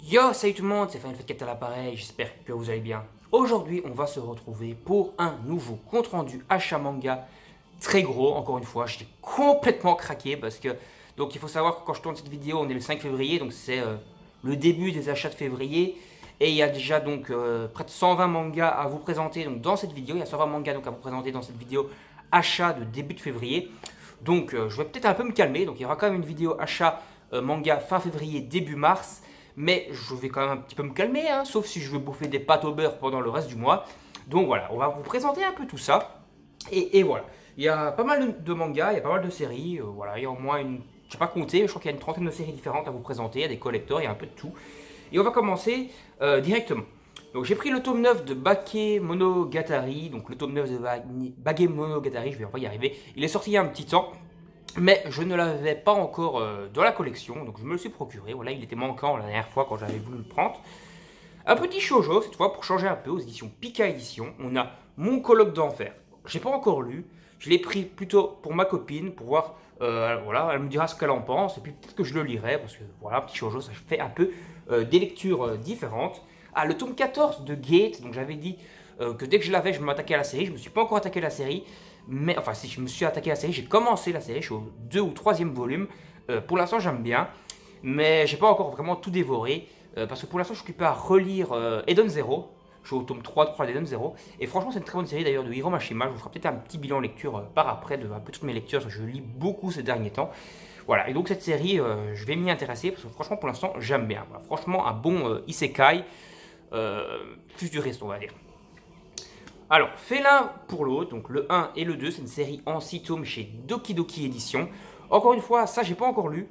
Yo, salut tout le monde, c'est Final Fight 4 à l'appareil, j'espère que vous allez bien. Aujourd'hui, on va se retrouver pour un nouveau compte rendu achat manga très gros, encore une fois, j'étais complètement craqué parce que... Donc il faut savoir que quand je tourne cette vidéo, on est le 5 février, donc c'est le début des achats de février. Et il y a déjà donc près de 120 mangas à vous présenter donc, dans cette vidéo, il y a 120 mangas donc, à vous présenter dans cette vidéo achat de début de février. Donc je vais peut-être un peu me calmer, donc il y aura quand même une vidéo achat manga fin février, début mars. Mais je vais quand même un petit peu me calmer, hein, sauf si je veux bouffer des pâtes au beurre pendant le reste du mois. Donc voilà, on va vous présenter un peu tout ça. Et voilà, il y a pas mal de mangas, il y a pas mal de séries. Voilà, il y a au moins une, je sais pas compter, je crois qu'il y a une trentaine de séries différentes à vous présenter. Il y a des collectors, il y a un peu de tout. Et on va commencer directement. Donc j'ai pris le tome 9 de Bakemonogatari. Donc le tome 9 de Bakemonogatari, je vais y arriver. Il est sorti il y a un petit temps. Mais je ne l'avais pas encore dans la collection, donc je me le suis procuré. Voilà, il était manquant la dernière fois quand j'avais voulu le prendre. Un petit shoujo, cette fois, pour changer un peu, aux éditions Pika Édition. On a Mon Colloque d'Enfer. Je n'ai pas encore lu. Je l'ai pris plutôt pour ma copine, pour voir, voilà, elle me dira ce qu'elle en pense. Et puis peut-être que je le lirai, parce que voilà, petit shoujo, ça fait un peu des lectures différentes. Ah, le tome 14 de Gate, donc j'avais dit que dès que je l'avais, je m'attaquais à la série. Je ne me suis pas encore attaqué à la série. Mais enfin, si je me suis attaqué à la série, j'ai commencé la série, je suis au 2 ou 3e volume. Pour l'instant, j'aime bien, mais j'ai pas encore vraiment tout dévoré. Parce que pour l'instant, je suis occupé à relire Eden Zero. Je suis au tome 3 d'Eden Zero. Et franchement, c'est une très bonne série d'ailleurs de Hiro Mashima. Je vous ferai peut-être un petit bilan lecture par après de un peu toutes mes lectures. Parce que je lis beaucoup ces derniers temps. Voilà, et donc cette série, je vais m'y intéresser parce que franchement, pour l'instant, j'aime bien. Voilà, franchement, un bon isekai futuriste, on va dire. Alors, fait l'un pour l'autre, donc le 1 et le 2, c'est une série en 6 tomes chez Doki Doki Édition. Encore une fois, ça, j'ai pas encore lu,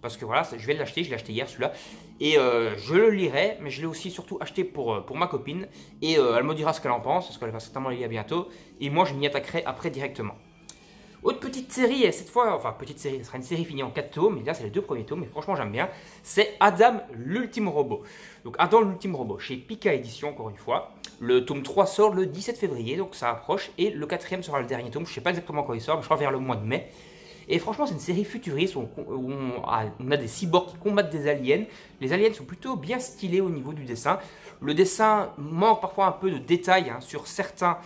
parce que voilà, je vais l'acheter, je l'ai acheté hier celui-là. Et je le lirai, mais je l'ai aussi surtout acheté pour ma copine. Et elle me dira ce qu'elle en pense, parce qu'elle va certainement le lire bientôt. Et moi, je m'y attaquerai après directement. Autre petite série, et cette fois, enfin petite série, ce sera une série finie en 4 tomes, et là c'est les 2 premiers tomes, mais franchement j'aime bien, c'est Adam l'ultime robot. Donc Adam l'ultime robot, chez Pika Édition encore une fois. Le tome 3 sort le 17 février, donc ça approche, et le 4e sera le dernier tome, je ne sais pas exactement quand il sort, mais je crois vers le mois de mai. Et franchement c'est une série futuriste où on a des cyborgs qui combattent des aliens. Les aliens sont plutôt bien stylés au niveau du dessin. Le dessin manque parfois un peu de détails hein, sur certains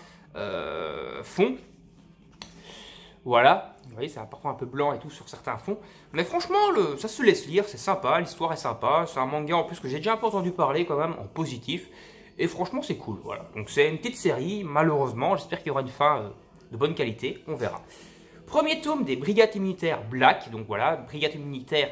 fonds. Voilà, vous voyez, c'est parfois un peu blanc et tout sur certains fonds. Mais franchement, ça se laisse lire, c'est sympa, l'histoire est sympa. C'est un manga en plus que j'ai déjà un peu entendu parler quand même, en positif. Et franchement, c'est cool, voilà. Donc c'est une petqu'il série, malheureusement. J'espère qu'il y aura une fin de bonne qualité, on verra. Premier tome des Brigades Immunitaires Black. Donc voilà, Brigade Immunitaire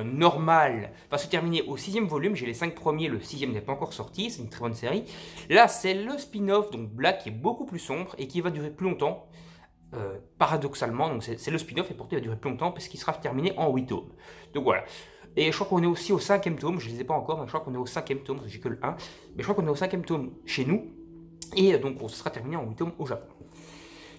normale va se terminer au 6e volume. J'ai les 5 premiers, le 6e n'est pas encore sorti, c'est une très bonne série. Là, c'est le spin-off, donc Black, qui est beaucoup plus sombre et qui va durer plus longtemps. Paradoxalement, donc c'est le spin-off et pourtant il va durer plus longtemps parce qu'il sera terminé en 8 tomes. Donc voilà. Et je crois qu'on est aussi au 5e tome, je ne les ai pas encore, mais je crois qu'on est au 5e tome, j'ai que le 1. Mais je crois qu'on est au 5e tome chez nous. Et donc on sera terminé en 8 tomes au Japon.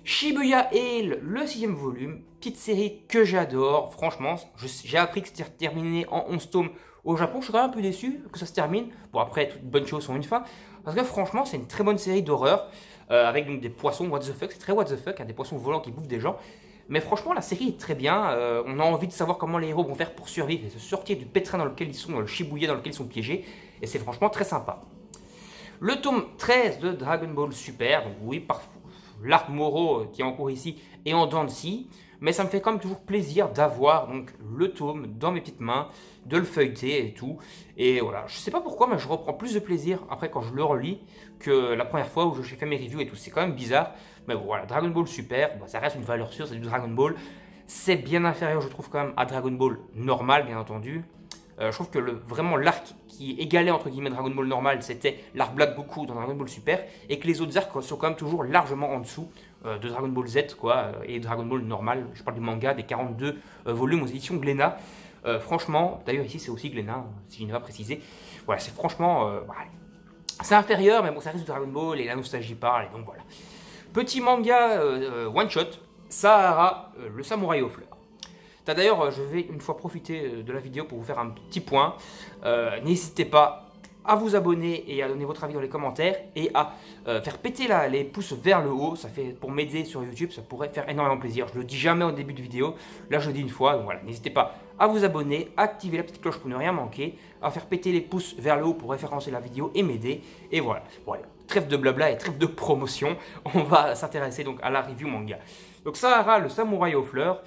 Shibuya Hale, le 6e volume, petite série que j'adore. Franchement, j'ai appris que c'était terminé en 11 tomes au Japon. Je suis quand même un peu déçu que ça se termine. Bon après, toutes bonnes choses ont une fin. Parce que franchement, c'est une très bonne série d'horreur. Avec donc des poissons what the fuck, c'est très what the fuck, hein, des poissons volants qui bouffent des gens. Mais franchement, la série est très bien. On a envie de savoir comment les héros vont faire pour survivre et se sortir du pétrin dans lequel ils sont, dans le Shibuya dans lequel ils sont piégés. Et c'est franchement très sympa. Le tome 13 de Dragon Ball Super, donc oui, l'arc Moro qui est en cours ici est en dents de scie. Mais ça me fait quand même toujours plaisir d'avoir donc le tome dans mes petites mains, de le feuilleter et tout. Et voilà, je sais pas pourquoi, mais je reprends plus de plaisir après quand je le relis que la première fois où j'ai fait mes reviews et tout. C'est quand même bizarre. Mais bon, voilà, Dragon Ball Super, bah, ça reste une valeur sûre, c'est du Dragon Ball. C'est bien inférieur, je trouve, quand même à Dragon Ball normal, bien entendu. Je trouve que vraiment l'arc qui égalait entre guillemets Dragon Ball normal, c'était l'arc Black Goku dans Dragon Ball Super, et que les autres arcs sont quand même toujours largement en dessous de Dragon Ball Z quoi, et Dragon Ball normal. Je parle du manga des 42 volumes aux éditions Glénat. Franchement, d'ailleurs ici c'est aussi Glénat, si je n'ai pas précisé. Voilà, c'est franchement, c'est inférieur, mais bon, ça reste du Dragon Ball et la nostalgie parle, et donc voilà. Petit manga one shot, Sahara, le samouraï aux fleurs. D'ailleurs, je vais une fois profiter de la vidéo pour vous faire un petit point. N'hésitez pas à vous abonner et à donner votre avis dans les commentaires et à faire péter les pouces vers le haut. Ça fait pour m'aider sur YouTube, ça pourrait faire énormément plaisir. Je le dis jamais au début de vidéo, là je le dis une fois. Donc voilà, n'hésitez pas à vous abonner, à activer la petite cloche pour ne rien manquer, à faire péter les pouces vers le haut pour référencer la vidéo et m'aider. Et voilà, bon, allez, trêve de blabla et trêve de promotion, on va s'intéresser donc à la review manga. Donc Sahara, le samouraï aux fleurs,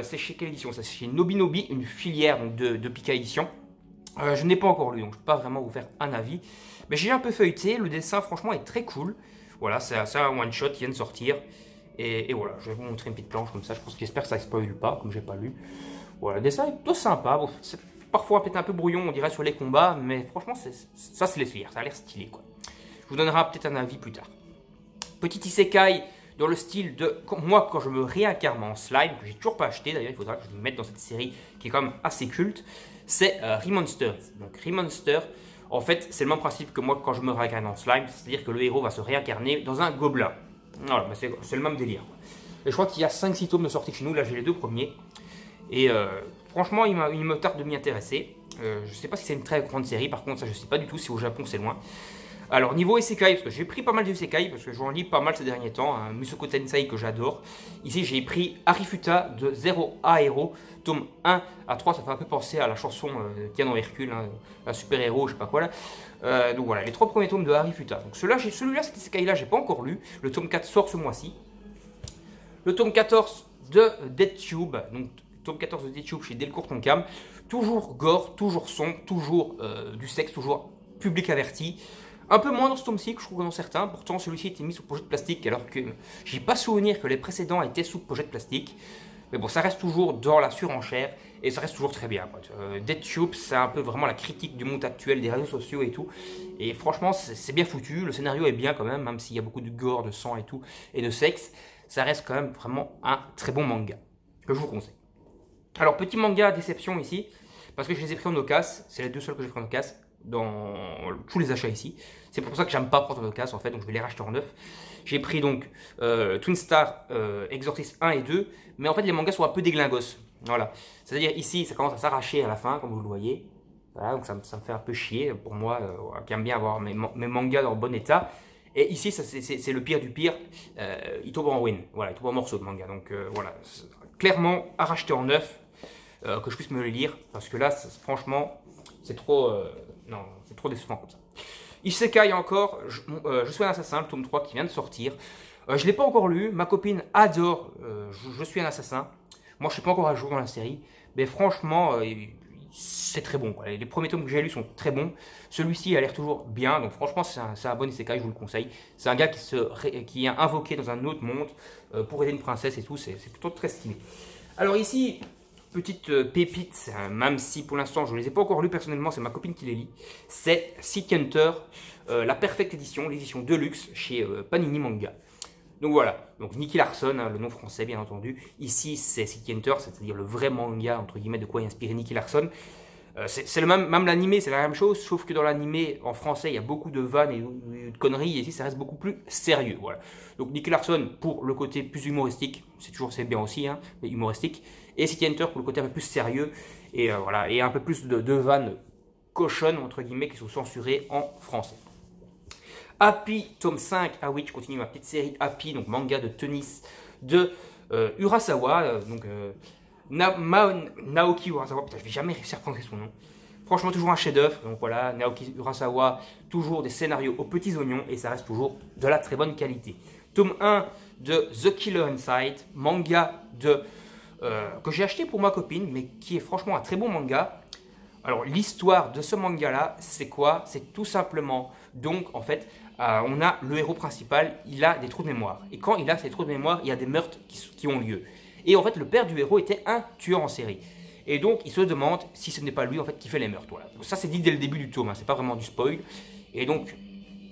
c'est chez quelle édition? C'est chez Nobinobi, une filière donc, de Pika Édition. Je n'ai pas encore lu, donc je ne peux pas vraiment vous faire un avis. Mais j'ai un peu feuilleté, le dessin franchement est très cool. Voilà, c'est un one shot qui vient de sortir. Et voilà, je vais vous montrer une petite planche comme ça. J'espère que ça ne spoil pas, comme j'ai pas lu. Voilà, le dessin est plutôt sympa. Bon, c'est parfois peut-être un peu brouillon, on dirait, sur les combats. Mais franchement, ça se laisse lire, ça a l'air stylé quoi. Je vous donnerai peut-être un avis plus tard. Petit isekai dans le style de moi quand je me réincarne en slime, que j'ai toujours pas acheté d'ailleurs, il faudra que je me mette dans cette série qui est quand même assez culte, c'est Remonster. Donc Remonster, en fait, c'est le même principe que moi quand je me réincarne en slime, c'est-à-dire que le héros va se réincarner dans un gobelin. Voilà, c'est le même délire. Et je crois qu'il y a 5-6 tomes de sortie chez nous, là j'ai les 2 premiers. Et franchement, il me tarde de m'y intéresser. Je sais pas si c'est une très grande série, par contre ça je sais pas du tout si au Japon c'est loin. Alors niveau isekai, parce que j'ai pris pas mal d'isekai, parce que j'en lis pas mal ces derniers temps, un Mushoku Tensei que j'adore. Ici j'ai pris Arifuta de 0 à Hero, tome 1 à 3, ça fait un peu penser à la chanson qu'il y a dans Hercule, hein, un super héros, je sais pas quoi là. Donc voilà, les 3 premiers tomes de Arifuta. Donc celui-là, cet isekai là, j'ai pas encore lu, le tome 4 sort ce mois-ci. Le tome 14 de DeadTube, donc tome 14 de DeadTube chez Delcourt Tonkam, toujours gore, toujours son, toujours du sexe, toujours public averti. Un peu moins dans ce tome-ci que je trouve que dans certains, pourtant celui-ci était mis sous pochette plastique alors que j'ai pas souvenir que les précédents étaient sous pochette plastique. Mais bon, ça reste toujours dans la surenchère et ça reste toujours très bien. DeadTube, c'est un peu vraiment la critique du monde actuel des réseaux sociaux et tout. Et franchement, c'est bien foutu, le scénario est bien quand même s'il y a beaucoup de gore, de sang et tout, et de sexe. Ça reste quand même vraiment un très bon manga que je vous conseille. Alors, petit manga déception ici, parce que je les ai pris en occasion, c'est les 2 seuls que j'ai pris en occasion dans tous les achats ici. C'est pour ça que j'aime pas prendre en occasion en fait, donc je vais les racheter en neuf. J'ai pris donc Twin Star Exorcist 1 et 2, mais en fait les mangas sont un peu déglingos. Voilà. C'est-à-dire ici ça commence à s'arracher à la fin, comme vous le voyez. Voilà, donc ça me fait un peu chier pour moi qui aime bien avoir mes mangas dans bon état. Et ici c'est le pire du pire. Il tombe en ruine. Voilà, il tombe en morceaux de manga. Donc voilà, clairement à racheter en neuf, que je puisse me les lire, parce que là franchement c'est trop. Non, c'est trop décevant comme ça. Isekai encore, je suis un assassin, le tome 3 qui vient de sortir. Je ne l'ai pas encore lu, ma copine adore je suis un assassin. Moi je ne suis pas encore à jour dans la série, mais franchement c'est très bon. Les premiers tomes que j'ai lus sont très bons. Celui-ci a l'air toujours bien, donc franchement c'est un bon isekai, je vous le conseille. C'est un gars qui est invoqué dans un autre monde pour aider une princesse et tout, c'est plutôt très stylé. Alors ici, petite pépite, même si pour l'instant je ne les ai pas encore lus personnellement, c'est ma copine qui les lit. C'est City Hunter, la Perfect Edition, l'édition Deluxe chez Panini Manga. Donc voilà, donc Nicky Larson, hein, le nom français bien entendu. Ici c'est City Hunter, c'est-à-dire le vrai manga entre guillemets de quoi est inspiré Nicky Larson. C'est le même l'animé, c'est la même chose, sauf que dans l'animé en français il y a beaucoup de vannes et de conneries, et ici ça reste beaucoup plus sérieux. Voilà. Donc Nicky Larson pour le côté plus humoristique, c'est bien aussi, hein, mais humoristique, et City Hunter pour le côté un peu plus sérieux, et voilà, et un peu plus de vannes cochonnes entre guillemets qui sont censurées en français. Happy, tome 5, ah oui, je continue ma petite série Happy, donc manga de tennis de Urasawa, Naoki Urasawa, putain, je vais jamais réussir à prononcer son nom. Franchement, toujours un chef-d'œuvre. Donc voilà, Naoki Urasawa, toujours des scénarios aux petits oignons et ça reste toujours de la très bonne qualité. Tome 1 de The Killer Inside, manga que j'ai acheté pour ma copine, mais qui est franchement un très bon manga. Alors, l'histoire de ce manga-là, c'est quoi? C'est tout simplement, donc, en fait, on a le héros principal, il a des trous de mémoire. Et quand il a ces trous de mémoire, il y a des meurtres qui ont lieu. Et en fait, le père du héros était un tueur en série. Et donc, il se demande si ce n'est pas lui, en fait, qui fait les meurtres. Voilà. Donc, ça, c'est dit dès le début du tome, hein, c'est pas vraiment du spoil. Et donc,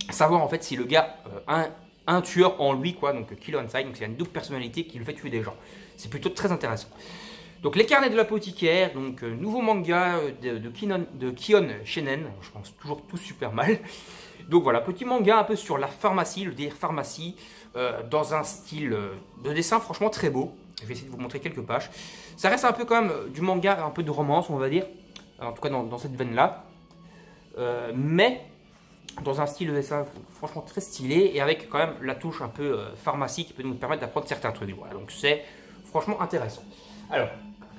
savoir, en fait, si le gars a un tueur en lui, quoi, donc Killer Inside, donc c'est une double personnalité qui le fait tuer des gens. C'est plutôt très intéressant. Donc les carnets de l'apothicaire, donc nouveau manga de Kion Shenen, je pense toujours tout super mal. Donc voilà, petit manga un peu sur la pharmacie, le délire pharmacie, dans un style de dessin franchement très beau. Je vais essayer de vous montrer quelques pages. Ça reste un peu quand même du manga, un peu de romance on va dire, en tout cas dans cette veine-là. mais dans un style de dessin franchement très stylé et avec quand même la touche un peu pharmacie qui peut nous permettre d'apprendre certains trucs. Voilà, donc c'est franchement intéressant. Alors,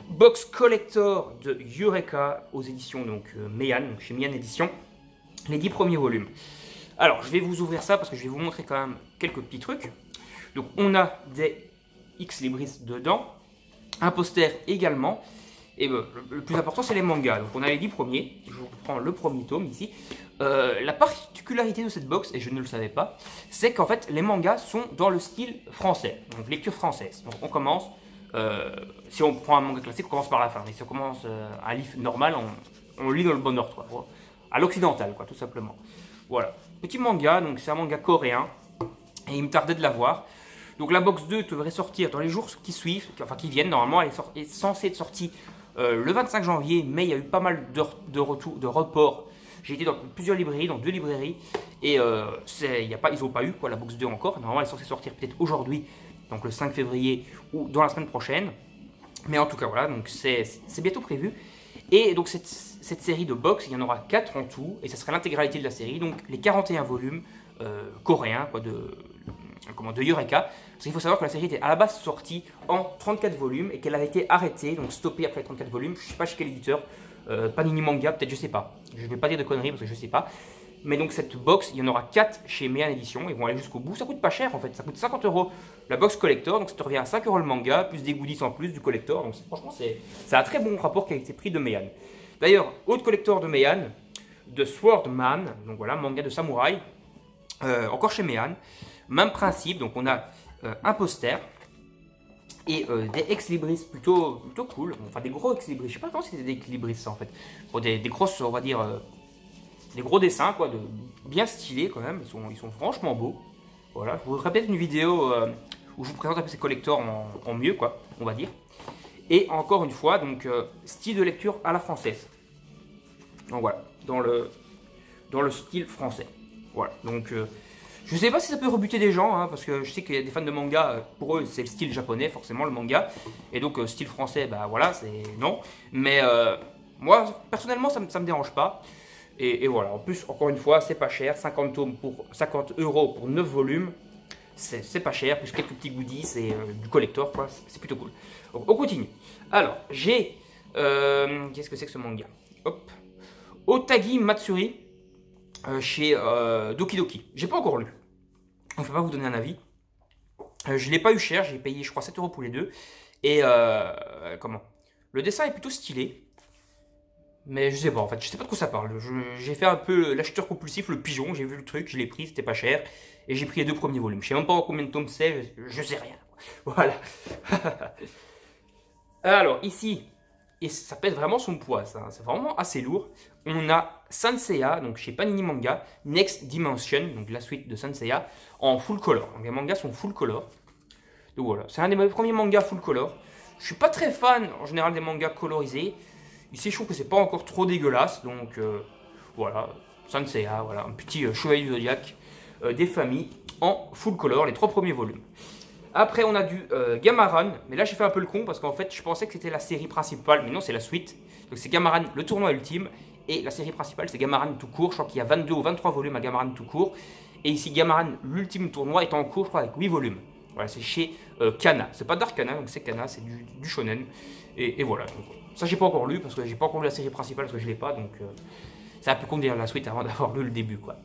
box collector de Eureka aux éditions donc Meian, donc chez Meian Édition, les 10 premiers volumes. Alors, je vais vous ouvrir ça parce que je vais vous montrer quand même quelques petits trucs. Donc, on a des X Libris dedans, un poster également. Et le plus important, c'est les mangas. Donc, on a les 10 premiers. Je vous prends le premier tome ici. La particularité de cette box, et je ne le savais pas, c'est qu'en fait, les mangas sont dans le style français, donc lecture française. Donc, on commence, si on prend un manga classique, on commence par la fin. Mais si on commence un livre normal, on lit dans le bon ordre, quoi. À l'occidental, quoi, tout simplement. Voilà. Petit manga, donc c'est un manga coréen, et il me tardait de l'avoir. Donc la box 2 devrait sortir dans les jours qui suivent, enfin qui viennent. Normalement, elle est censée être sortie le 25 janvier, mais il y a eu pas mal de reports. J'ai été dans plusieurs librairies, dans 2 librairies, et ils n'ont pas eu quoi, la box 2 encore. Normalement, elle est censée sortir peut-être aujourd'hui, donc le 5 février, ou dans la semaine prochaine. Mais en tout cas, voilà, donc c'est bientôt prévu. Et donc cette série de box, il y en aura 4 en tout, et ça sera l'intégralité de la série, donc les 41 volumes coréens quoi, de Eureka. Parce qu'il faut savoir que la série était à la base sortie en 34 volumes et qu'elle avait été arrêtée, donc stoppée après les 34 volumes. Je ne sais pas chez quel éditeur, Panini Manga, peut-être, je sais pas. Je ne vais pas dire de conneries parce que je ne sais pas. Mais donc cette box, il y en aura 4 chez Meian Édition, ils vont aller jusqu'au bout. Ça coûte pas cher en fait, ça coûte 50 € la box collector, donc ça te revient à 5 € le manga, plus des goodies en plus du collector. Donc franchement, c'est un très bon rapport qualité-prix de Meian. D'ailleurs, autre collector de Meian, de Swordman, donc voilà, manga de samouraï, encore chez Meian. Même principe, donc on a un poster et des ex-libris plutôt cool, enfin des gros ex-libris, je sais pas comment c'était des ex-libris ça en fait, bon, des grosses, on va dire, des gros dessins quoi, bien stylés quand même, ils sont franchement beaux. Voilà, je vous ferai peut-être une vidéo où je vous présente un peu ces collectors en mieux quoi, on va dire. Et encore une fois, donc style de lecture à la française. Donc voilà, dans le style français. Voilà, donc je ne sais pas si ça peut rebuter des gens, hein, parce que je sais qu'il y a des fans de manga, pour eux c'est le style japonais forcément le manga, et donc style français, bah voilà, c'est non. Mais moi personnellement ça me dérange pas, et voilà, en plus encore une fois c'est pas cher, 50 tomes pour 50 € pour 9 volumes, c'est pas cher, plus quelques petits goodies, c'est du collector quoi, c'est plutôt cool. Donc, on continue. Alors j'ai, qu'est-ce que c'est que ce manga? Hop, Otagi Matsuri. Chez Doki Doki. J'ai pas encore lu. Donc, je ne peux pas vous donner un avis. Je ne l'ai pas eu cher. J'ai payé, je crois, 7 € pour les deux. Et comment? Le dessin est plutôt stylé. Mais je sais pas, en fait. Je sais pas de quoi ça parle. J'ai fait un peu l'acheteur compulsif, le pigeon. J'ai vu le truc, je l'ai pris, c'était pas cher. Et j'ai pris les 2 premiers volumes. Je sais même pas combien de tomes c'est. Je sais rien. Voilà. Alors, ici. Et ça pèse vraiment son poids, ça. C'est vraiment assez lourd. On a Sanseiya, donc chez Panini Manga, Next Dimension, donc la suite de Sanseiya, en full color. Donc les mangas sont full color. Donc voilà, c'est un des premiers mangas full color. Je suis pas très fan en général des mangas colorisés. Ici, je trouve que c'est pas encore trop dégueulasse. Donc voilà, Sanseiya, voilà, un petit chevalier du zodiaque des familles en full color, les 3 premiers volumes. Après, on a du Gamaran, mais là j'ai fait un peu le con parce qu'en fait je pensais que c'était la série principale, mais non, c'est la suite. Donc c'est Gamaran, le tournoi ultime, et la série principale c'est Gamaran tout court. Je crois qu'il y a 22 ou 23 volumes à Gamaran tout court. Et ici, Gamaran, l'ultime tournoi, est en cours, je crois, avec 8 volumes. Voilà, c'est chez Kana. C'est pas Dark Kana, donc c'est Kana, c'est du shonen. Et voilà. Donc, ça, j'ai pas encore lu parce que j'ai pas encore lu la série principale parce que je l'ai pas. Donc c'est un peu con de lire la suite avant d'avoir lu le début, quoi.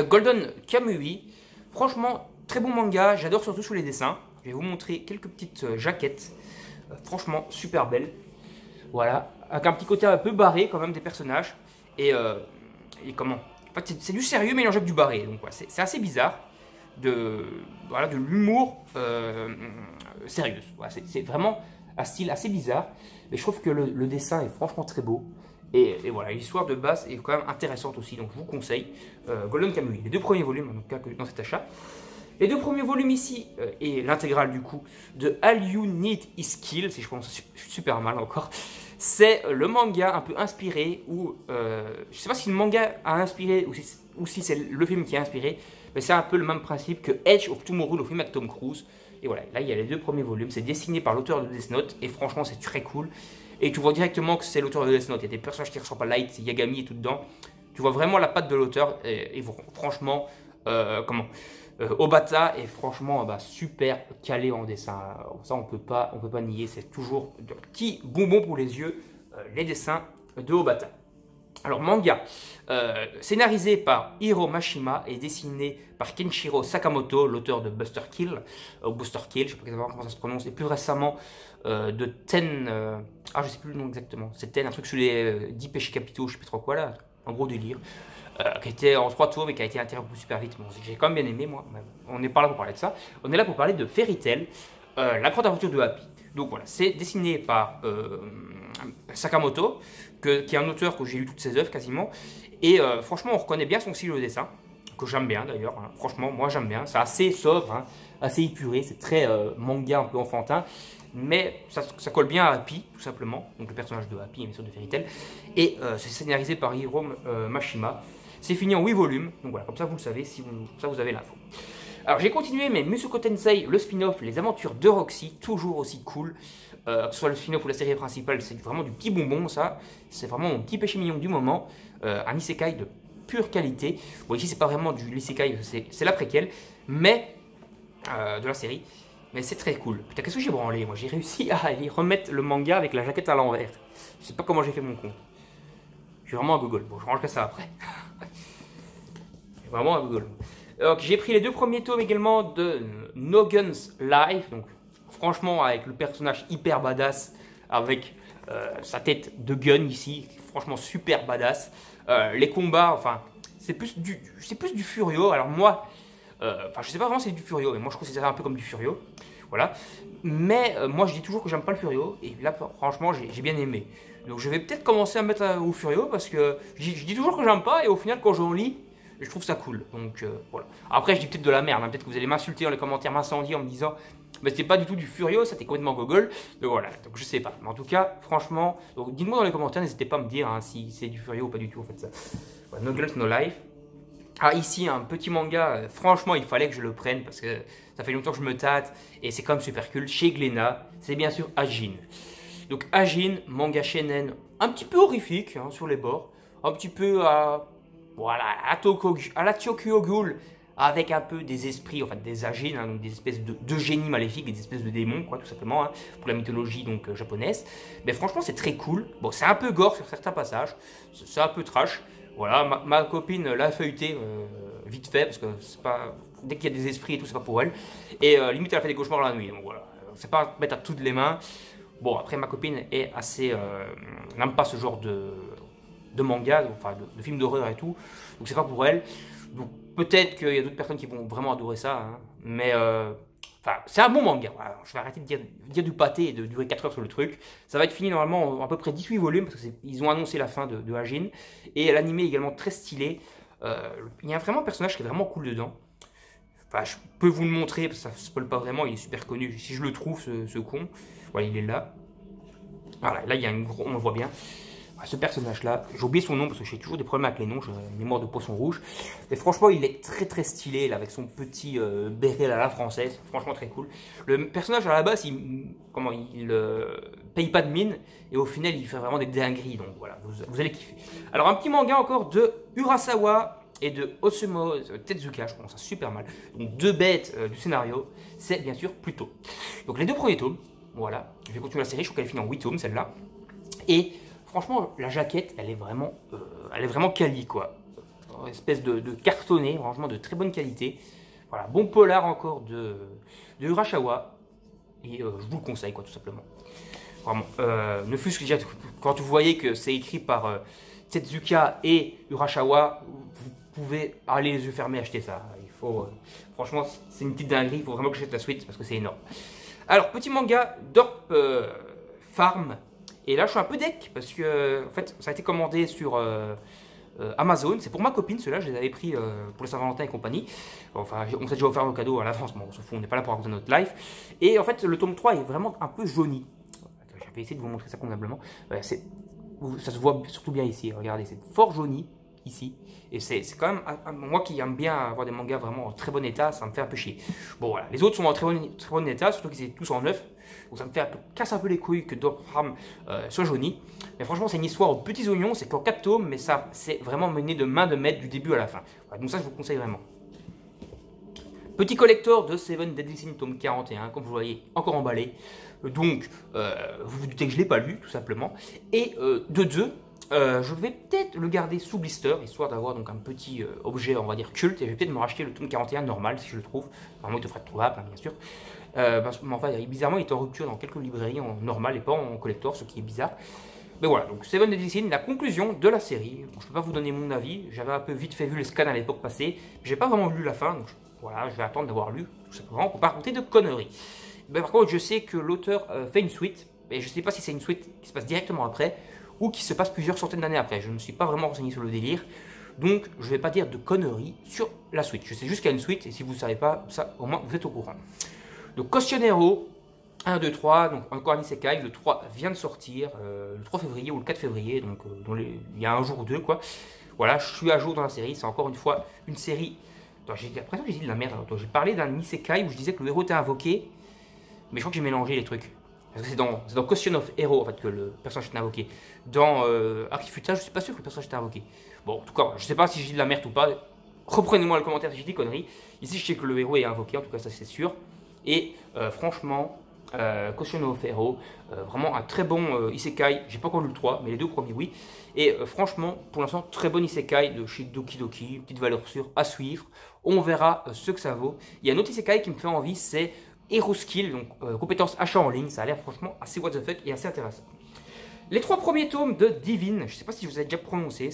Golden Kamui, franchement. Très bon manga, j'adore surtout sous les dessins. Je vais vous montrer quelques petites jaquettes. Franchement, super belles. Voilà, avec un petit côté un peu barré quand même des personnages. Et comment? En fait, c'est du sérieux mélangé avec du barré. Donc ouais, c'est assez bizarre. Voilà, de l'humour sérieux. Voilà, c'est vraiment un style assez bizarre. Mais je trouve que le dessin est franchement très beau. Et voilà, l'histoire de base est quand même intéressante aussi. Donc je vous conseille Golden Kamuy. Les 2 premiers volumes dans cet achat. Les 2 premiers volumes ici, et l'intégrale du coup, de All You Need Is Kill, si je prononce super mal encore, c'est le manga un peu inspiré, ou je sais pas si le manga a inspiré, ou si c'est le film qui a inspiré, mais c'est un peu le même principe que Edge of Tomorrow, le film avec Tom Cruise. Et voilà, là il y a les 2 premiers volumes, c'est dessiné par l'auteur de Death Note, et franchement c'est très cool. Et tu vois directement que c'est l'auteur de Death Note. Il y a des personnages qui ressemblent à Light, Yagami et tout dedans. Tu vois vraiment la patte de l'auteur. Et franchement, Obata est franchement super calé en dessin. Ça, on peut pas nier. C'est toujours de petits bonbons pour les yeux, les dessins de Obata. Alors, manga, scénarisé par Hiro Mashima et dessiné par Kenshiro Sakamoto, l'auteur de Buster Kill, Buster Kill, je ne sais pas exactement comment ça se prononce, et plus récemment de Ten, je ne sais plus le nom exactement, c'est Ten, un truc sur les 10 péchés capitaux, je ne sais plus trop quoi là, un gros délire, qui était en 3 tours mais qui a été interrompu super vite. Bon, j'ai quand même bien aimé, moi, on n'est pas là pour parler de ça, on est là pour parler de Fairy Tail, la grande aventure de Happy. Donc voilà, c'est dessiné par Sakamoto, qui est un auteur que j'ai lu toutes ses œuvres quasiment. Et franchement, on reconnaît bien son style de dessin, que j'aime bien d'ailleurs. Hein. Franchement, moi j'aime bien. C'est assez sobre, hein, assez épuré. C'est très manga un peu enfantin. Mais ça colle bien à Happy, tout simplement. Donc le personnage de Happy, bien sûr, de Fairy Tail. Et c'est scénarisé par Hiro Mashima. C'est fini en 8 volumes. Donc voilà, comme ça vous le savez, ça vous avez l'info. Alors j'ai continué mes Mushoku Tensei, le spin-off, les aventures de Roxy, toujours aussi cool. Que ce soit le spin-off ou la série principale, c'est vraiment du petit bonbon ça. C'est vraiment mon petit péché mignon du moment. Un isekai de pure qualité. Bon ici c'est pas vraiment du isekai, c'est la préquelle, mais de la série. Mais c'est très cool. Putain qu'est-ce que j'ai branlé moi. J'ai réussi à y remettre le manga avec la jaquette à l'envers. Je sais pas comment j'ai fait mon compte. Je suis vraiment un gogol. Bon je rangerai ça après. Vraiment un gogol. J'ai pris les 2 premiers tomes également de No Guns Live, donc franchement avec le personnage hyper badass, avec sa tête de gun ici, franchement super badass. Les combats, enfin c'est plus du Furio. Alors moi, je sais pas vraiment si c'est du Furio, mais moi je considère ça un peu comme du Furio, voilà. Mais moi je dis toujours que j'aime pas le Furio, et là franchement j'ai bien aimé. Donc je vais peut-être commencer à me mettre au Furio parce que je dis toujours que j'aime pas, et au final quand j'en lis, je trouve ça cool, donc voilà. Après je dis peut-être de la merde, hein. Peut-être que vous allez m'insulter dans les commentaires, m'incendier en me disant mais c'était pas du tout du Furio, c'était complètement gogol. Donc voilà, donc je sais pas. Mais en tout cas, franchement, dites-moi dans les commentaires, n'hésitez pas à me dire hein, si c'est du Furio ou pas du tout en fait ça. Voilà, No Girls No Life. Ah ici un petit manga, franchement il fallait que je le prenne parce que ça fait longtemps que je me tâte et c'est quand même super cool. Chez Glénat, c'est bien sûr Ajin. Donc Ajin, manga shonen, un petit peu horrifique hein, sur les bords, un petit peu voilà, à la Tokyo Ghoul, avec un peu des esprits, enfin des Ajin, hein, donc des espèces de génies maléfiques, des espèces de démons, quoi, tout simplement, hein, pour la mythologie donc japonaise. Mais franchement, c'est très cool. Bon, c'est un peu gore sur certains passages, c'est un peu trash. Voilà, ma copine l'a feuilleté vite fait, parce que c'est pas, dès qu'il y a des esprits et tout, c'est pas pour elle. Et limite, elle a fait des cauchemars la nuit, donc voilà. C'est pas mettre à toutes les mains. Bon, après, ma copine est assez. N'aime pas ce genre de manga, enfin de films d'horreur et tout, donc c'est pas pour elle. Donc peut-être qu'il y a d'autres personnes qui vont vraiment adorer ça, hein, mais enfin, c'est un bon manga. Voilà, je vais arrêter de dire du pâté et de durer 4 heures sur le truc. Ça va être fini normalement en à peu près 18 volumes, parce qu'ils ont annoncé la fin de Ajin, et l'anime est également très stylé. Il y a vraiment un personnage qui est vraiment cool dedans. Enfin, je peux vous le montrer, parce que ça ne spoil pas vraiment, il est super connu. Si je le trouve, ce con, voilà, il est là. Voilà, là, il y a on le voit bien. Ce personnage-là, j'ai oublié son nom parce que j'ai toujours des problèmes avec les noms, j'ai une mémoire de poisson rouge. Et franchement, il est très très stylé là, avec son petit béret à la française, franchement très cool. Le personnage à la base, il paye pas de mine et au final, il fait vraiment des dingueries. Donc voilà, vous allez kiffer. Alors un petit manga encore de Urasawa et de Osamu Tezuka, je pense ça super mal. Donc 2 bêtes du scénario, c'est bien sûr Pluto. Donc les 2 premiers tomes, voilà. Je vais continuer la série, je crois qu'elle finit en 8 tomes celle-là. Et franchement, la jaquette, elle est vraiment quali, quoi. Une espèce de cartonné, franchement, de très bonne qualité. Voilà, bon polar encore de Urasawa. Et je vous le conseille, quoi, tout simplement. Vraiment. Ne fût-ce que déjà, quand vous voyez que c'est écrit par Tezuka et Urasawa, vous pouvez aller les yeux fermés acheter ça. Il faut, franchement, c'est une petite dinguerie. Il faut vraiment que j'achète la suite parce que c'est énorme. Alors, petit manga Dorp Farm. Et là, je suis un peu deck parce que en fait, ça a été commandé sur Amazon. C'est pour ma copine, ceux-là, je les avais pris pour le Saint-Valentin et compagnie. Enfin, on s'est déjà offert nos cadeaux à l'avance, bon, on s'en fout, on n'est pas là pour raconter notre life. Et en fait, le tome 3 est vraiment un peu jauni. Je vais essayer de vous montrer ça convenablement. Ça se voit surtout bien ici, regardez, c'est fort jauni. ici. Et c'est quand même, moi qui aime bien avoir des mangas vraiment en très bon état, ça me fait un peu chier. Bon voilà, les autres sont en très bon état, surtout qu'ils étaient tous en neuf. Donc ça me fait casse un peu les couilles que Dorfram soit jauni. Mais franchement, c'est une histoire aux petits oignons, c'est qu'en 4 tomes, mais ça c'est vraiment mené de main de maître du début à la fin. Voilà, donc ça, je vous conseille vraiment. Petit collector de Seven Deadly Sins, tome 41, comme vous voyez, encore emballé. Donc, vous vous doutez que je ne l'ai pas lu, tout simplement. Et de deux, je vais peut-être le garder sous blister, histoire d'avoir donc un petit objet, on va dire, culte. Et je vais peut-être me racheter le tome 41 normal, si je le trouve. Normalement, il devrait être trouvable, hein, bien sûr. Parce que, enfin, bizarrement, il est en rupture dans quelques librairies en normal et pas en collector, ce qui est bizarre. Mais voilà, donc Seven Deadly Sins, la conclusion de la série. Bon, je ne peux pas vous donner mon avis, j'avais un peu vite fait vu les scans à l'époque passée. J'ai pas vraiment lu la fin, donc voilà, je vais attendre d'avoir lu, tout simplement, pour pas raconter de conneries. Mais par contre, je sais que l'auteur fait une suite, et je ne sais pas si c'est une suite qui se passe directement après, ou qui se passe plusieurs centaines d'années après. Je ne me suis pas vraiment renseigné sur le délire, donc je ne vais pas dire de conneries sur la suite. Je sais juste qu'il y a une suite, et si vous ne savez pas, ça, au moins, vous êtes au courant. Donc, Cautionero, 1, 2, 3, donc encore un isekai, le 3 vient de sortir, le 3 février ou le 4 février, donc il y a un jour ou deux, quoi. Voilà, je suis à jour dans la série, c'est encore une fois une série. J'ai l'impression que j'ai dit de la merde, j'ai parlé d'un isekai où je disais que le héros était invoqué, mais je crois que j'ai mélangé les trucs. Parce que c'est dans Question of Hero en fait, que le personnage est invoqué. Dans Archifuta, je suis pas sûr que le personnage est invoqué. Bon, en tout cas, je sais pas si j'ai dit de la merde ou pas. Reprenez-moi le commentaire si j'ai dit conneries. Ici, je sais que le héros est invoqué, en tout cas, ça c'est sûr. Et franchement, Question of Hero, vraiment un très bon isekai. J'ai pas encore lu le 3, mais les deux premiers, oui. Et franchement, pour l'instant, très bon isekai de chez Doki Doki. Petite valeur sûre à suivre. On verra ce que ça vaut. Il y a un autre isekai qui me fait envie, c'est Hero Skill, donc compétence achat en ligne. Ça a l'air franchement assez what the fuck et assez intéressant. Les 3 premiers tomes de Divine, je ne sais pas si je vous avez déjà présenté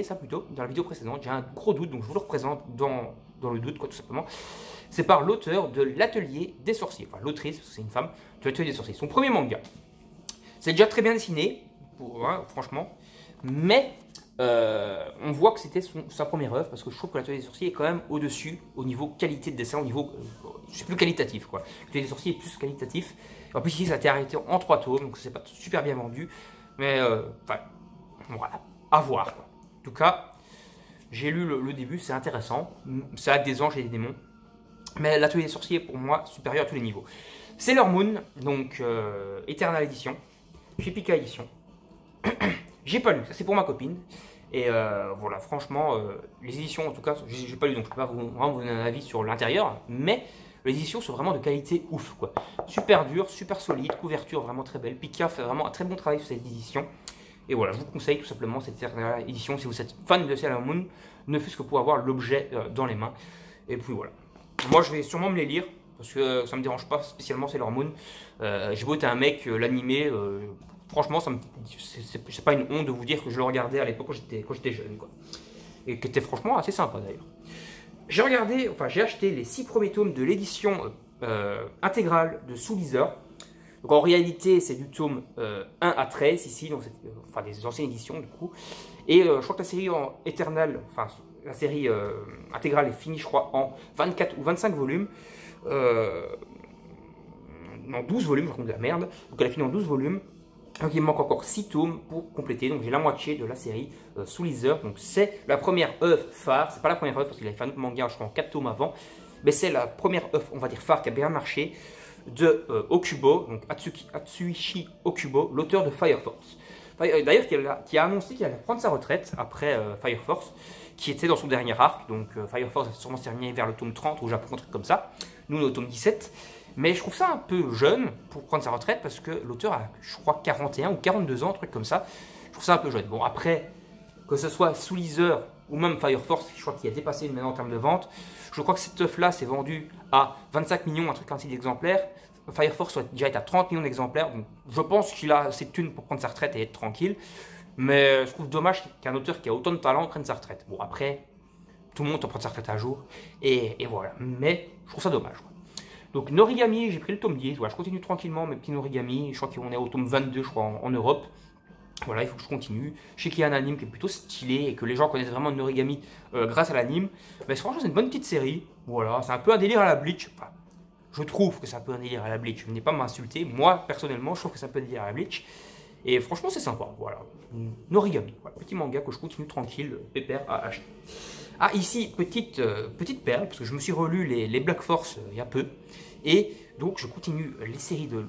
ça plutôt dans la vidéo précédente. J'ai un gros doute, donc je vous le représente dans le doute, quoi, tout simplement. C'est par l'auteur de l'Atelier des Sorciers, enfin l'autrice, parce que c'est une femme, de l'Atelier des Sorciers. Son premier manga. C'est déjà très bien dessiné, franchement, mais on voit que c'était sa première œuvre, parce que je trouve que l'Atelier des Sorciers est quand même au-dessus, au niveau qualité de dessin, au niveau, c'est plus qualitatif, quoi. L'Atelier des Sorciers est plus qualitatif. En plus, ici, ça a été arrêté en 3 tomes, donc c'est pas super bien vendu, mais enfin, voilà, à voir, quoi. En tout cas, j'ai lu le début, c'est intéressant, ça a des anges et des démons, mais l'Atelier des Sorciers, pour moi, supérieur à tous les niveaux. Sailor Moon, donc Eternal Edition, chez Pika Edition. J'ai pas lu, ça c'est pour ma copine. Et voilà, franchement, les éditions, en tout cas, j'ai pas lu, donc je peux pas vraiment vous donner un avis sur l'intérieur, mais les éditions sont vraiment de qualité ouf, quoi. Super dur, super solide, couverture vraiment très belle. Pika fait vraiment un très bon travail sur cette édition. Et voilà, je vous conseille tout simplement cette édition si vous êtes fan de Sailor Moon, ne fût-ce que pour avoir l'objet dans les mains. Et puis voilà. Moi, je vais sûrement me les lire, parce que ça me dérange pas spécialement Sailor Moon. J'ai beau être un mec, l'animé, franchement, c'est pas une honte de vous dire que je le regardais à l'époque quand j'étais jeune, quoi. Et qui était franchement assez sympa d'ailleurs. J'ai acheté les 6 premiers tomes de l'édition intégrale de Soul Eater. Donc en réalité, c'est du tome 1 à 13 ici, donc enfin des anciennes éditions du coup. Et je crois que la série en Eternal, enfin la série intégrale est finie, je crois, en 24 ou 25 volumes. En 12 volumes, je raconte de la merde. Donc elle est finie en 12 volumes. Donc il me manque encore 6 tomes pour compléter. Donc j'ai la moitié de la série Soul Eater. Donc c'est la première œuvre phare. C'est pas la première œuvre parce qu'il avait fait un autre manga, je crois, en 4 tomes avant. Mais c'est la première œuvre, on va dire, phare qui a bien marché de Okubo, donc Atsushi Okubo, l'auteur de Fire Force. D'ailleurs, qui a annoncé qu'il allait prendre sa retraite après Fire Force, qui était dans son dernier arc. Donc Fire Force va sûrement se terminer vers le tome 30 au Japon, un truc comme ça. Nous, on est au tome 17. Mais je trouve ça un peu jeune pour prendre sa retraite parce que l'auteur a, je crois, 41 ou 42 ans, un truc comme ça. Je trouve ça un peu jeune. Bon, après, que ce soit Soul Eater ou même Fire Force, je crois qu'il a dépassé maintenant en termes de vente. Je crois que cette œuvre-là s'est vendue à 25 millions, un truc ainsi d'exemplaires. Fire Force doit déjà être à 30 millions d'exemplaires. Donc, je pense qu'il a assez de thunes pour prendre sa retraite et être tranquille. Mais je trouve dommage qu'un auteur qui a autant de talent prenne sa retraite. Bon, après, tout le monde doit prendre sa retraite à jour. Et voilà. Mais je trouve ça dommage, quoi. Donc Norigami, j'ai pris le tome 10, voilà, je continue tranquillement mes petits Norigami, je crois qu'on est au tome 22 je crois en Europe. Voilà, il faut que je continue. Je sais qu'il y a un anime qui est plutôt stylé et que les gens connaissent vraiment Norigami grâce à l'anime. Mais franchement c'est une bonne petite série, voilà, c'est un peu un délire à la Bleach. Enfin, je trouve que c'est un peu un délire à la Bleach, venez pas m'insulter, moi personnellement je trouve que c'est un peu un délire à la Bleach. Et franchement, c'est sympa. Voilà, Norigami, voilà, petit manga que je continue tranquille, pépère à acheter. Ah, ici, petite perle, parce que je me suis relu les Black Force il y a peu. Et donc, je continue les séries de...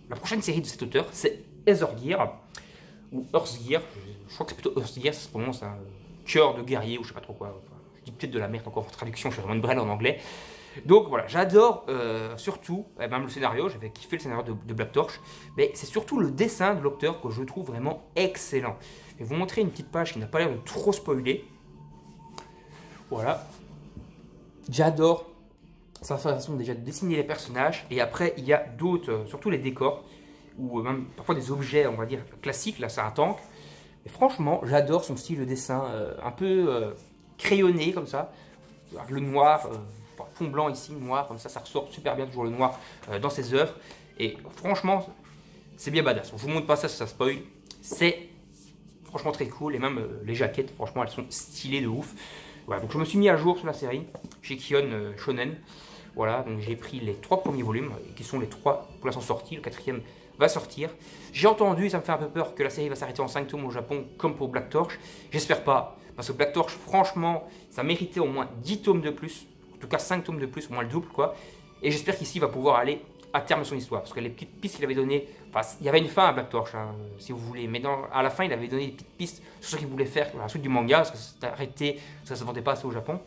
la prochaine série de cet auteur, c'est Ethergear, ou Earthgear, je crois que c'est plutôt Earthgear, ça se prononce, un cœur de guerrier, ou je sais pas trop quoi. Enfin, je dis peut-être de la merde encore en traduction, je suis vraiment une brêle en anglais. Donc voilà, j'adore surtout, même le scénario, j'avais kiffé le scénario de Black Torch, mais c'est surtout le dessin de l'auteur que je trouve vraiment excellent. Je vais vous montrer une petite page qui n'a pas l'air de trop spoiler. Voilà. J'adore sa façon déjà de dessiner les personnages. Et après, il y a d'autres, surtout les décors, ou même parfois des objets, on va dire, classiques. Là, c'est un tank. Mais franchement, j'adore son style de dessin, un peu crayonné, comme ça. Le noir, fond blanc ici, noir, comme ça ressort super bien toujours le noir dans ses œuvres. Et franchement, c'est bien badass. Je vous montre pas ça, ça spoil. C'est franchement très cool. Et même les jaquettes, franchement, elles sont stylées de ouf. Voilà, donc je me suis mis à jour sur la série chez Kion Shonen. Voilà, donc j'ai pris les 3 premiers volumes, qui sont les 3 pour l'instant sortis. Le 4e va sortir. J'ai entendu, et ça me fait un peu peur, que la série va s'arrêter en 5 tomes au Japon, comme pour Black Torch. J'espère pas, parce que Black Torch, franchement, ça méritait au moins 10 tomes de plus. En tout cas 5 tomes de plus, au moins le double, quoi. Et j'espère qu'ici, il va pouvoir aller à terme de son histoire. Parce que les petites pistes qu'il avait données, enfin, il y avait une fin à Black Torch, hein, si vous voulez. Mais à la fin, il avait donné des petites pistes sur ce qu'il voulait faire dans la suite du manga, parce que c'était arrêté, parce que ça ne se vendait pas assez au Japon.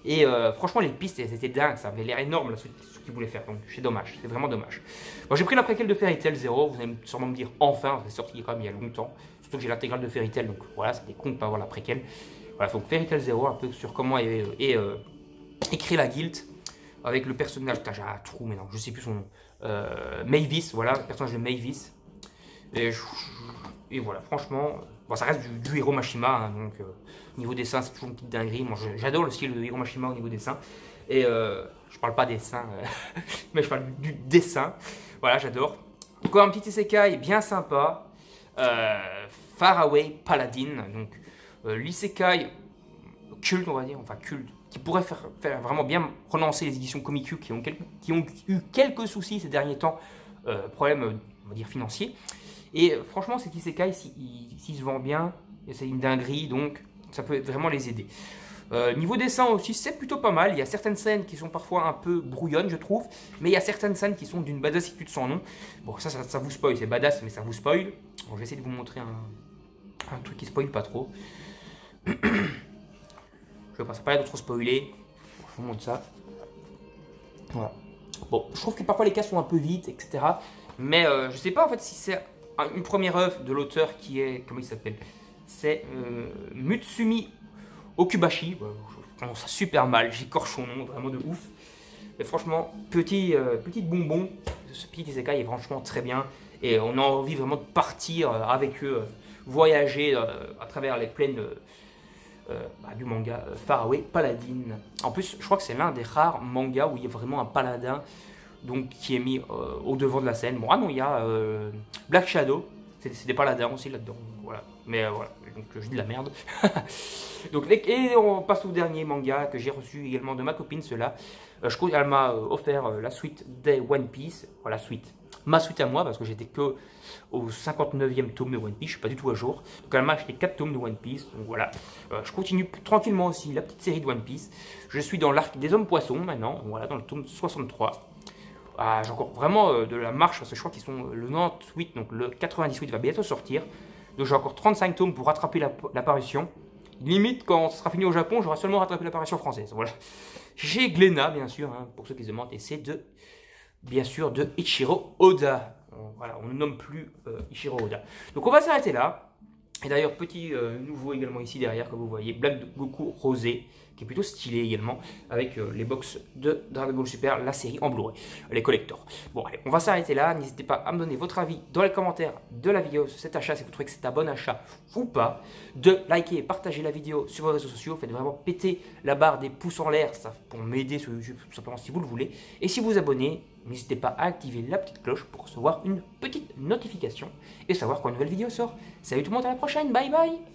Et franchement, les pistes, elles étaient dingues, ça avait l'air énorme la suite, ce qu'il voulait faire. Donc c'est dommage, c'est vraiment dommage. Bon, j'ai pris la préquelle de Fairy Tail 0, vous allez sûrement me dire enfin, c'est sorti quand même il y a longtemps. Surtout que j'ai l'intégrale de Fairy Tail, donc voilà, c'est des cons de pas avoir la préquelle. Voilà, donc Fairy Tail 0, un peu sur comment est écrit la guilde, avec le personnage, putain j'ai un trou mais non, je sais plus son nom. Mavis, voilà, le personnage de Mavis. Et voilà, franchement, bon, ça reste du Hiro Mashima, hein, donc niveau dessin, c'est toujours une petite dinguerie. Moi, j'adore le style de Hiro Mashima au niveau dessin. Et je parle pas dessin, mais je parle du dessin. Voilà, j'adore. Encore un petit isekai bien sympa. Faraway Paladin, donc l'isekai culte, on va dire, enfin culte, qui pourrait faire vraiment bien relancer les éditions Komiku qui ont eu quelques soucis ces derniers temps, problèmes, on va dire, financiers. Et franchement, cet isekai, s'il se vend bien, c'est une dinguerie, donc ça peut vraiment les aider. Niveau dessin aussi, c'est plutôt pas mal. Il y a certaines scènes qui sont parfois un peu brouillonnes, je trouve, mais il y a certaines scènes qui sont d'une badassitude sans nom. Bon, ça vous spoil, c'est badass, mais ça vous spoil. Bon, je vais essayer de vous montrer un truc qui spoil pas trop. Je vais pas, ça pas l'air de trop spoiler. Je vous montre ça. Voilà. Bon, je trouve que parfois les cas sont un peu vite, etc. Mais je sais pas en fait si c'est une première œuvre de l'auteur qui est, comment il s'appelle, c'est Mutsumi Okubashi. Je prononce ça super mal, j'écorche son nom vraiment de ouf. Mais franchement, petit bonbon, ce petit isekai est franchement très bien. Et on a envie vraiment de partir avec eux, voyager à travers les plaines du manga Faraway Paladin. En plus, je crois que c'est l'un des rares mangas où il y a vraiment un paladin, donc qui est mis au devant de la scène. Bon, ah non, il y a Black Shadow, c'est des paladins aussi là-dedans, voilà. Mais voilà, donc je dis de la merde. Donc, et on passe au dernier manga que j'ai reçu également de ma copine, cela. Elle m'a offert la suite des One Piece, voilà, ma suite à moi, parce que j'étais que au 59e tome de One Piece, je suis pas du tout à jour. Donc elle m'a acheté 4 tomes de One Piece, donc voilà. Je continue tranquillement aussi la petite série de One Piece. Je suis dans l'arc des hommes poissons maintenant, voilà, dans le tome 63. J'ai encore vraiment de la marche, parce que je crois qu'ils sont le 98, donc le 98 va bientôt sortir. Donc j'ai encore 35 tomes pour rattraper l'apparition. Limite, quand ce sera fini au Japon, j'aurai seulement rattrapé l'apparition française. Voilà. J'ai Glénat, bien sûr, hein, pour ceux qui se demandent, et c'est bien sûr de Ichiro Oda. Voilà, on ne nomme plus Ichiro Oda. Donc on va s'arrêter là. Et d'ailleurs, petit nouveau également ici derrière, que vous voyez, Black Goku Rosé, qui est plutôt stylé également, avec les box de Dragon Ball Super, la série en Blu-ray, les collectors. Bon, allez, on va s'arrêter là. N'hésitez pas à me donner votre avis dans les commentaires de la vidéo sur cet achat, si vous trouvez que c'est un bon achat ou pas. De liker et partager la vidéo sur vos réseaux sociaux. Faites vraiment péter la barre des pouces en l'air, ça pour m'aider sur YouTube, tout simplement, si vous le voulez. Et si vous vous abonnez, n'hésitez pas à activer la petite cloche pour recevoir une petite notification et savoir quand une nouvelle vidéo sort. Salut tout le monde, à la prochaine, bye bye.